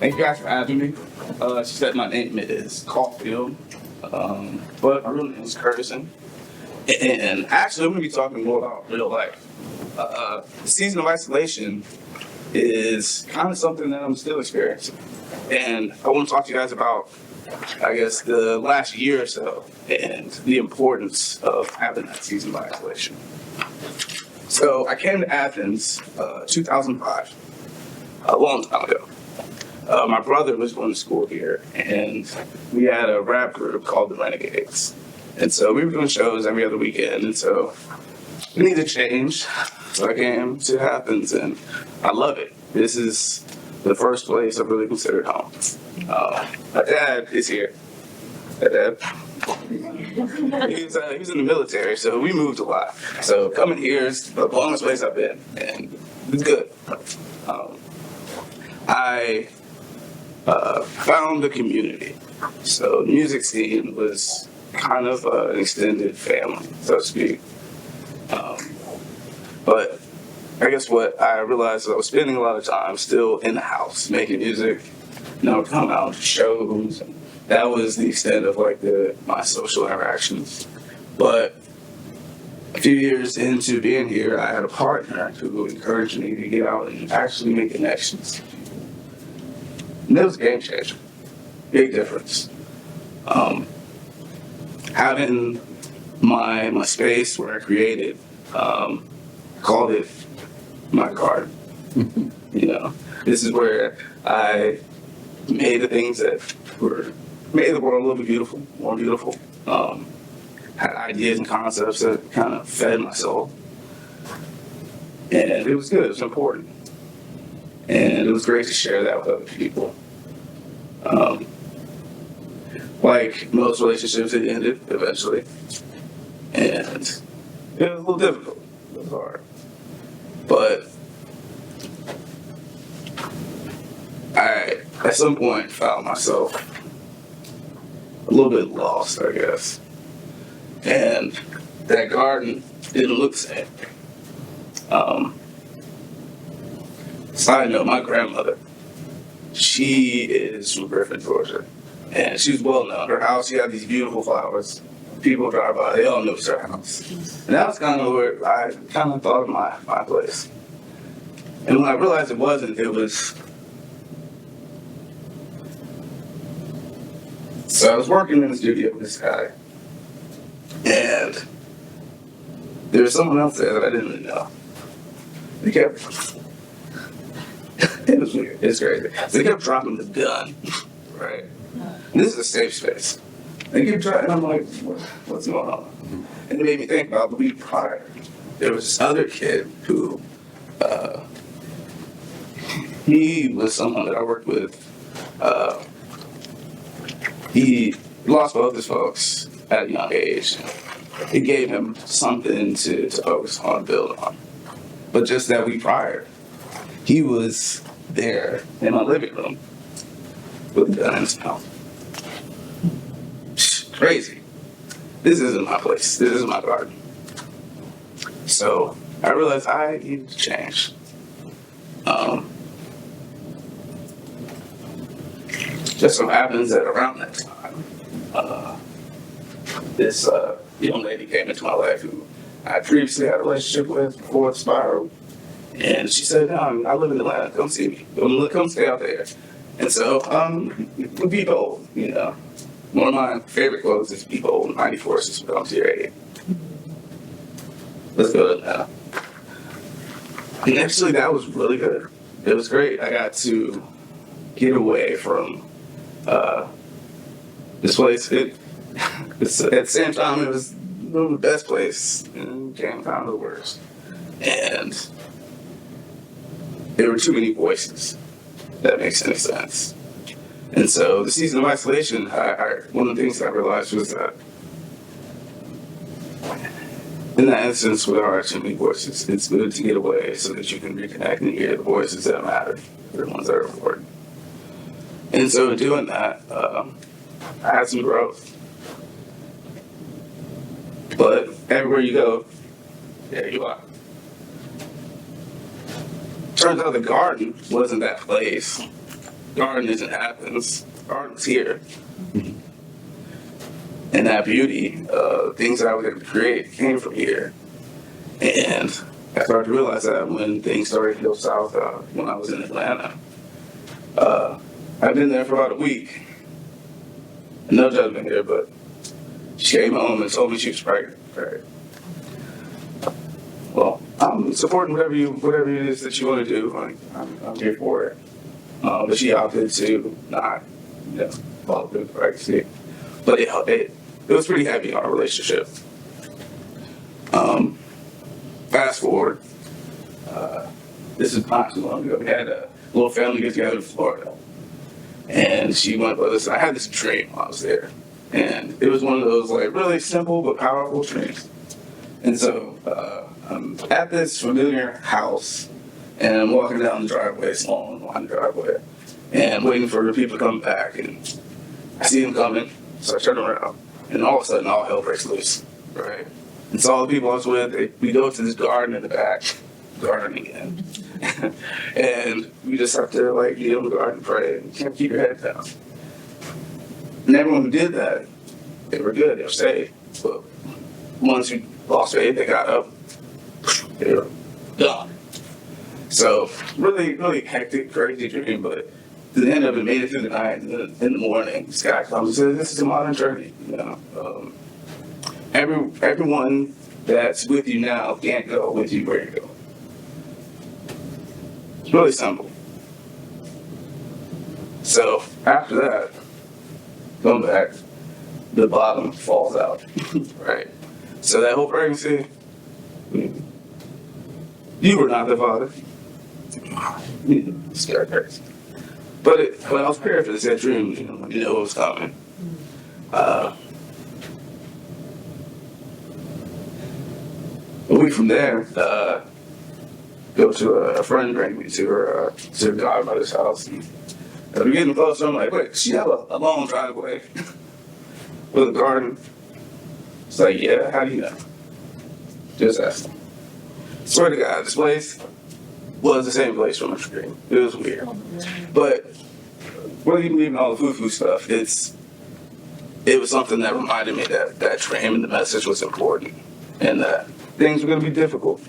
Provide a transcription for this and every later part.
Thank you guys for having me. She said my name is Caulfield, but my real name is Curtison. And actually, I'm going to be talking more about real life. The season of isolation is kind of something that I'm still experiencing. And I want to talk to you guys about, I guess, the last year or so and the importance of having that season of isolation. So I came to Athens 2005, a long time ago. My brother was going to school here, and we had a rap group called the Renegades. And so we were doing shows every other weekend, and so we needed change. So I came to Athens, and I love it. This is the first place I've really considered home. My dad is here. My dad. He was in the military, so we moved a lot. So coming here is the longest place I've been, and it's good. I found a community. So the music scene was kind of an extended family, so to speak. But I guess what I realized is I was spending a lot of time still in the house making music. Come out to shows. And that was the extent of my social interactions. But a few years into being here, I had a partner who encouraged me to get out and actually make connections. And that was a game changer. Big difference. Having my space where I created, called it my garden. This is where I made the things that made the world a little bit more beautiful. Had ideas and concepts that kind of fed my soul. And it was good, it was important. And it was great to share that with other people. Like most relationships, it ended eventually. And it was a little difficult. It was hard. But I, at some point, found myself a little bit lost, I guess. And that garden didn't look the same. Side note, my grandmother, she is from Griffin, Georgia. And she was well known. Her house, she had these beautiful flowers. People drive by, they all know it's her house. And that was kind of where I kind of thought of my place. And when I realized it wasn't, it was... So I was working in the studio with this guy. And there was someone else there that I didn't really know. They kept... It was weird. It's crazy. So they kept dropping the gun, right? And this is a safe space. They kept dropping, and I'm like, what's going on? And it made me think about the week prior. There was this other kid who, he was someone that I worked with. He lost both his folks at a young age. It gave him something to focus on, build on. But just that week prior, he was there in my living room with a gun in his mouth. Crazy. This isn't my place. This isn't my garden. So I realized I needed to change. Just so happens that around that time, this young lady came into my life who I previously had a relationship with before the spiral. And she said, I live in Atlanta, come see me. Come stay out there. And so, be bold, One of my favorite quotes is be bold, 90 forces will come to your aid. Let's go to Atlanta. And actually, that was really good. It was great. I got to get away from this place. At the same time, it was the best place and became kind of the worst. And there were too many voices. That makes any sense. And so the season of isolation, one of the things that I realized was that in that instance where there are too many voices, it's good to get away so that you can reconnect and hear the voices that matter, the ones that are important. And so in doing that, I had some growth. But everywhere you go, there you are. Turns out the garden wasn't that place. garden isn't Athens. Garden's here. And that beauty, things that I was able to create came from here. And I started to realize that when things started to go south when I was in Atlanta. I've been there for about a week. No judgment here, but she came home and told me she was pregnant. Right? Well, I'm supporting whatever it is that you want to do. Like, I'm here for it. But she opted to not, follow through the pregnancy. But it was pretty heavy on our relationship. Fast forward, this is not too long ago. We had a little family get together in Florida. And she went with us. I had this dream while I was there. And it was one of those like really simple but powerful dreams. And so I'm at this familiar house and I'm walking down the driveway, small and wide driveway, and waiting for the people to come back. And I see them coming, so I turn around, and all of a sudden all hell breaks loose, right? And so all the people I was with, we go to this garden in the back, gardening again. And we just have to like get in the garden and pray and you can't keep your head down. And everyone who did that, they were good, they were saved. But ones who lost faith, they got up, they were gone. So really, really hectic, crazy dream, but at the end of it, made it through the night, and then in the morning, this guy comes and says, this is a modern journey, everyone that's with you now can't go with you where you go. It's really simple. So after that, come back, the bottom falls out, right? So that whole pregnancy, you were not the father. Scared crazy. But when I was prepared for this dream, you know what was coming. A week from there, go to a friend bring me to her godmother's house. And as we're getting closer, I'm like, wait, she have a long driveway with a garden? It's like, yeah, how do you know? Just ask them. Swear to God, this place was the same place from my dream. It was weird. But whether you believe in all the foo-foo stuff, it was something that reminded me that dream and the message was important. And that things were going to be difficult.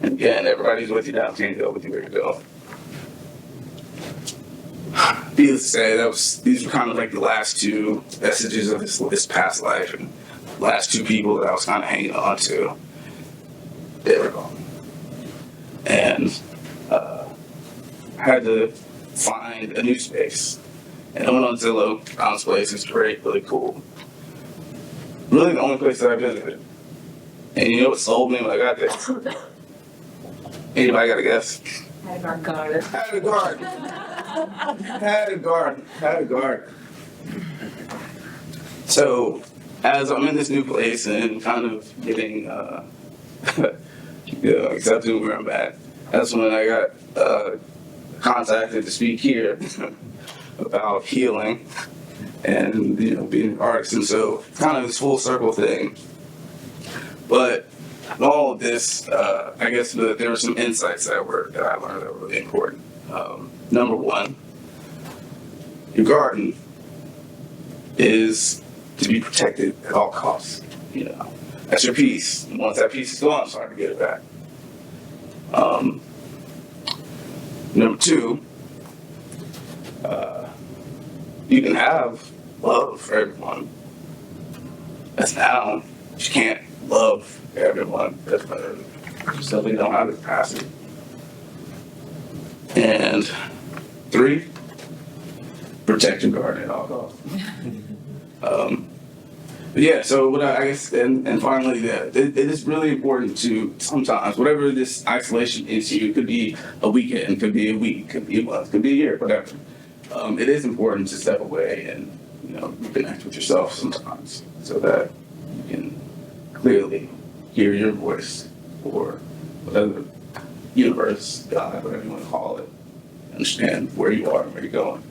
And again, everybody's with you now, can't go with you where you go. Needless to say, these were kind of like the last two messages of this past life, and last two people that I was kind of hanging on to. They were gone. And I had to find a new space. And I went on Zillow, found this place. It's great, really cool. Really the only place that I visited. And you know what sold me when I got there? Anybody got a guess? Had a garden. Had a garden. Had a garden. So, as I'm in this new place and kind of getting, accepting where I'm at, that's when I got contacted to speak here about healing and, being an artist. And so, kind of this full circle thing. But in all of this, I guess there were some insights that I learned that were really important. Number one, your garden is to be protected at all costs. That's your piece. And once that piece is gone, it's hard to get it back. Number two, you can have love for everyone. That's now. You can't love everyone. You simply don't have the capacity. And three, protect your garden at all costs. But yeah, so what I guess, and finally, it is really important to sometimes, whatever this isolation is to you, it could be a weekend, could be a week, could be a month, could be a year, whatever. It is important to step away and, connect with yourself sometimes so that you can clearly hear your voice or whatever universe, God, whatever you want to call it, understand where you are and where you're going.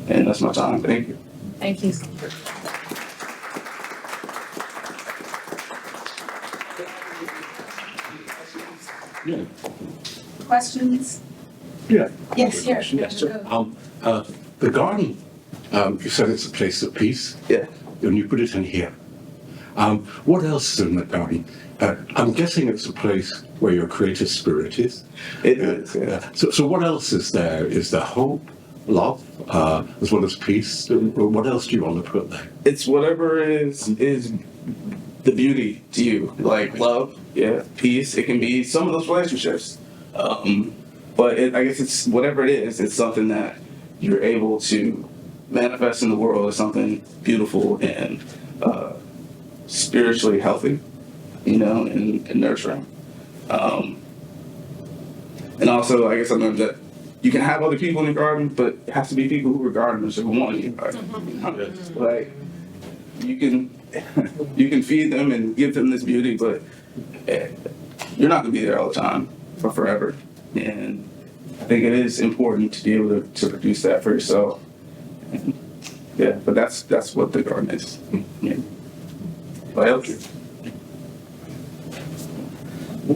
And that's my time. Thank you. Thank you. Questions? Yeah. Yes, here. Yes, sir. The garden, you said it's a place of peace, Yeah. and you put it in here. What else is in the garden? I'm guessing it's a place where your creative spirit is. It is, yeah. So what else is there? Is there hope, love, as well as peace? What else do you want to put there? It's whatever is the beauty to you, like love, yeah, peace. It can be some of those relationships, but I guess it's whatever it is. It's something that you're able to manifest in the world as something beautiful and spiritually healthy, and nurturing. And also, I guess I learned that you can have other people in your garden, but it has to be people who are gardeners who want in your garden. Like you can feed them and give them this beauty, but you're not going to be there all the time for forever. And I think it is important to be able to produce that for yourself. And, yeah, but that's what the garden is. Yeah. What else?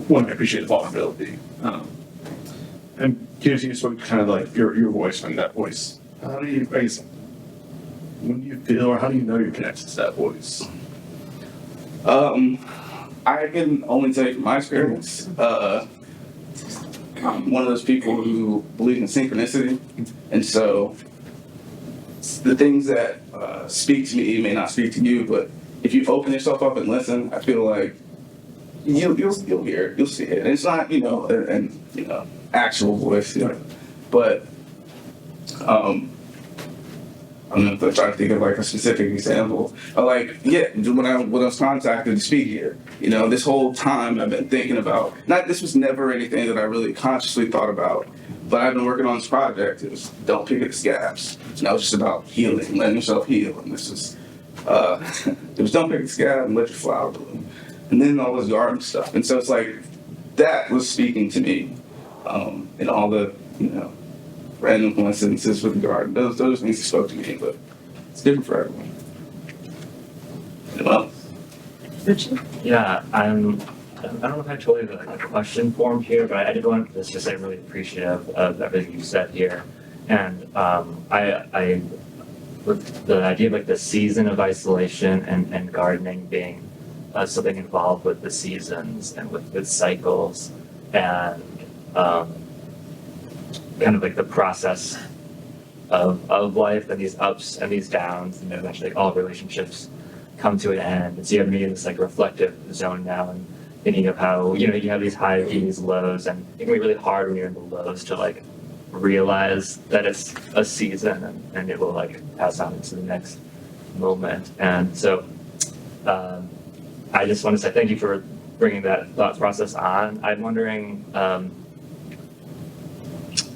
One, I appreciate the vulnerability. I'm curious, you spoke kind of like your voice and that voice. How do you, I guess, when do you feel or how do you know you're connected to that voice? I can only tell you from my experience. I'm one of those people who believe in synchronicity, and so the things that speak to me may not speak to you, but if you open yourself up and listen, I feel like you'll hear it, you'll see it. And it's not an actual voice, but I'm trying to think of like a specific example. When I was contacted to speak here, this whole time I've been thinking about, this was never anything that I really consciously thought about, but I've been working on this project. It was Don't Pick at the Scabs. And that was just about healing, letting yourself heal. And this is, it was Don't Pick at the Scab and Let Your Flower Bloom. And then all this garden stuff. And so it's like, that was speaking to me, and all the, random coincidences with the garden. Those things spoke to me, but it's different for everyone. Well, Yeah, I don't know if I told you the question formed here, but I did want to just say I'm really appreciative of everything you said here. And I with the idea of like the season of isolation and gardening being something involved with the seasons and with cycles and kind of like the process of life and these ups and these downs, and eventually all relationships come to an end. And so you have me in this like reflective zone now and thinking of how, you have these highs and these lows, and it can be really hard when you're in the lows to like realize that it's a season and it will like pass on into the next moment. And so I just want to say thank you for bringing that thought process on. I'm wondering,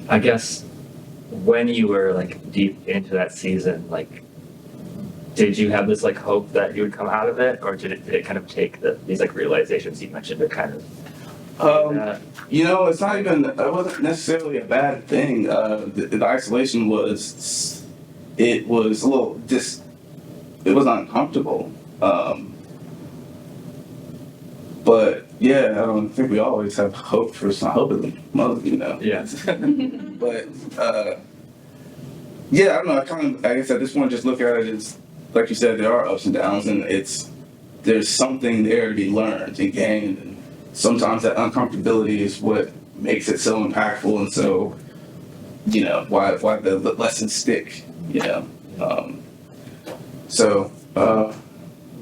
I guess when you were like deep into that season, like, did you have this like hope that you would come out of it, or did it kind of take these like realizations you mentioned to kind of? it's not even. It wasn't necessarily a bad thing. The isolation was. It was a little it was uncomfortable. But yeah, I don't think we always have hope for some hope in the mother, Yeah. But yeah, I don't know. I guess at this point, just look at it as, like you said, there are ups and downs, and there's something there to be learned and gained. And sometimes that uncomfortability is what makes it so impactful, and so why the lessons stick. So.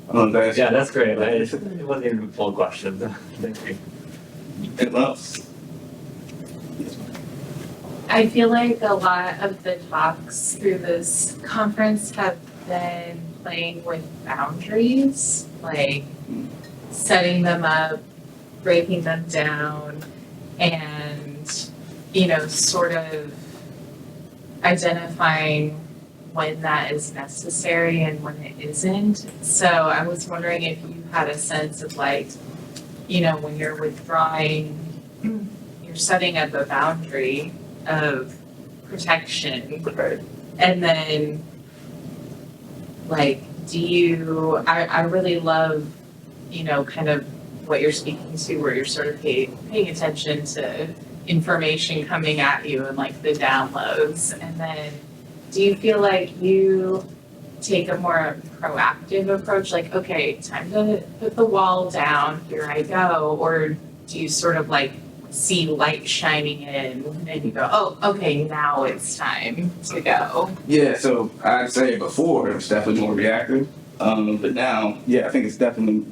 I don't know if that's Yeah, that's great. It wasn't even a full question. Thank you. anyone else. I feel like a lot of the talks through this conference have been playing with boundaries, like setting them up, breaking them down, and, sort of identifying when that is necessary and when it isn't. So I was wondering if you had a sense of like, when you're withdrawing, you're setting up a boundary of protection. Right. And then like, I really love, kind of what you're speaking to, where you're sort of paying attention to, information coming at you and like the downloads. And then do you feel like you take a more proactive approach, like, okay, time to put the wall down, here I go? Or do you sort of like see light shining in and you go, oh, okay, now it's time to go? Yeah, so I'd say before it was definitely more reactive, but now, yeah, I think it's definitely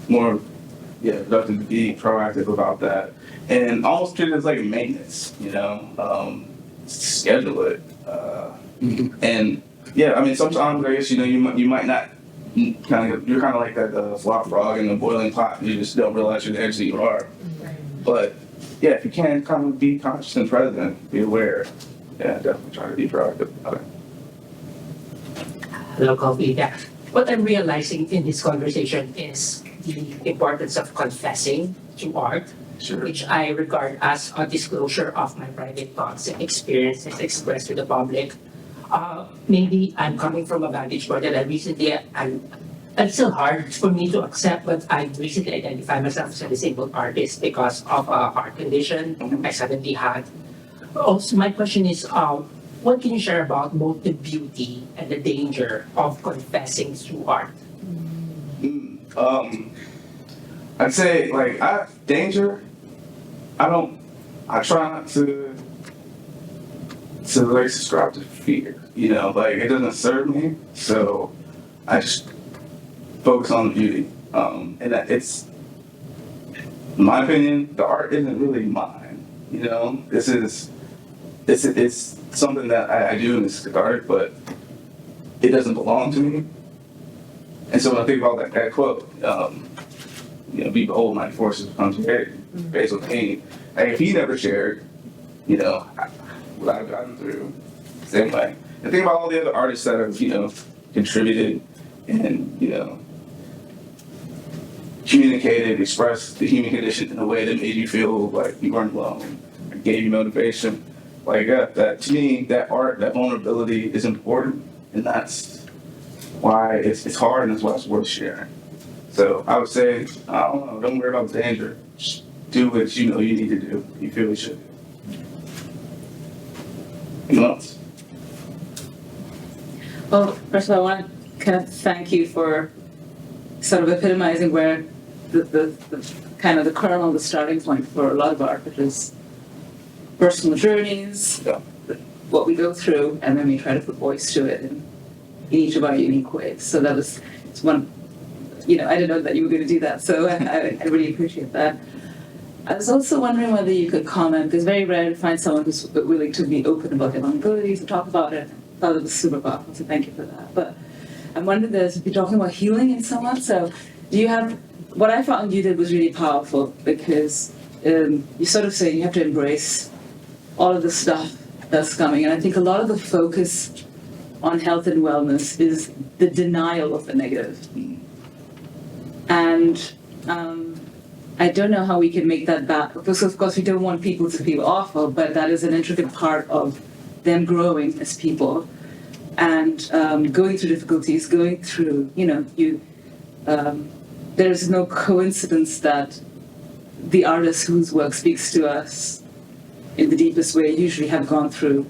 more, productive to be proactive about that, and almost treat it as like a maintenance, schedule it, and yeah, I mean sometimes I guess you might not you're kind of like that flop frog in the boiling pot. You just don't realize you're the edge that you are. But yeah, if you can kind of be conscious and present, be aware. Yeah, definitely try to be proactive about it. Hello, Kofi. Yeah. What I'm realizing in this conversation is the importance of confessing through art, Sure. which I regard as a disclosure of my private thoughts and experiences expressed to the public. Maybe I'm coming from a vantage point that it's still hard for me to accept, but I recently identified myself as a disabled artist because of a heart condition I suddenly had. Also, my question is, what can you share about both the beauty and the danger of confessing through art? I'd say danger. I try not to like subscribe to fear. It doesn't serve me. So I just focus on the beauty. And that it's, in my opinion, the art isn't really mine. It's something that I do and it's cathartic, but it doesn't belong to me. And so when I think about that quote, be behold my forces become faced with pain. Like if he never shared, what I've gotten through, same way. And think about all the other artists that have, contributed and, communicated, expressed the human condition in a way that made you feel like you weren't alone, or gave you motivation. That to me, that art, that vulnerability is important, and that's why it's hard and that's why it's worth sharing. So I would say, don't worry about the danger. Just do what you need to do. You feel you should do. Anyone else? Well, first of all, I want to kind of thank you for sort of epitomizing where the kind of the kernel, the starting point for a lot of art, which is personal journeys, Yeah. what we go through, and then we try to put voice to it in each of our unique ways. So that was one, I didn't know that you were going to do that, so I really appreciate that. I was also wondering whether you could comment, because it's very rare to find someone who's willing to be open about their vulnerabilities and talk about it. I thought it was super powerful, so thank you for that. But I'm wondering, you're talking about healing in someone, so do you have, what I found you did was really powerful, because you sort of say you have to embrace all of the stuff that's coming. And I think a lot of the focus on health and wellness is the denial of the negative. And I don't know how we can make that back, because of course we don't want people to feel awful, but that is an intricate part of them growing as people and going through difficulties, going through, there's no coincidence that the artists whose work speaks to us in the deepest way usually have gone through,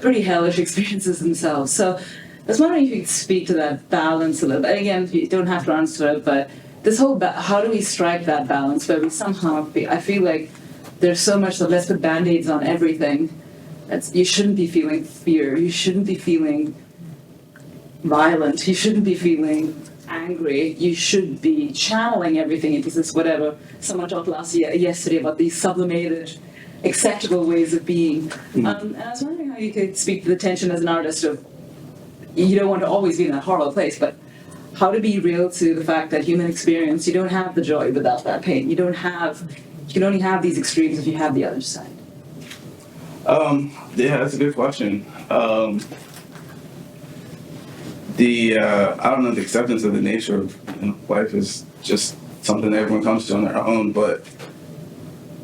pretty hellish experiences themselves. So I was wondering if you could speak to that balance a little bit. Again, you don't have to answer it, but this whole, how do we strike that balance where we somehow, I feel like there's so much of let's put Band-Aids on everything. You shouldn't be feeling fear. You shouldn't be feeling violent. You shouldn't be feeling angry. You should be channeling everything into this whatever. Someone talked yesterday about these sublimated, acceptable ways of being. And I was wondering how you could speak to the tension as an artist of, you don't want to always be in that horrible place, but how to be real to the fact that human experience, you don't have the joy without that pain. You can only have these extremes if you have the other side. Yeah, that's a good question. I don't know, the acceptance of the nature of life is just something that everyone comes to on their own, but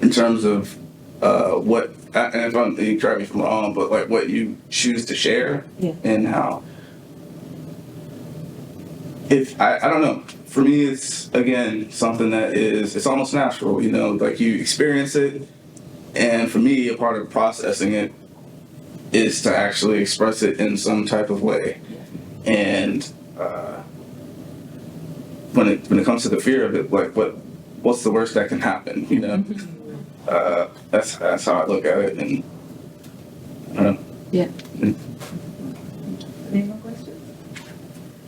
in terms of what, and you correct me if I'm wrong, but what you choose to share Yeah. and how I don't know. For me, it's again something that is it's almost natural. You know, like you experience it, and for me, a part of processing it is to actually express it in some type of way. And when it comes to the fear of it, like what's the worst that can happen? You know, that's how I look at it, and I don't know. Yeah. Any more questions?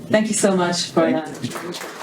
Thank you so much for Thank that.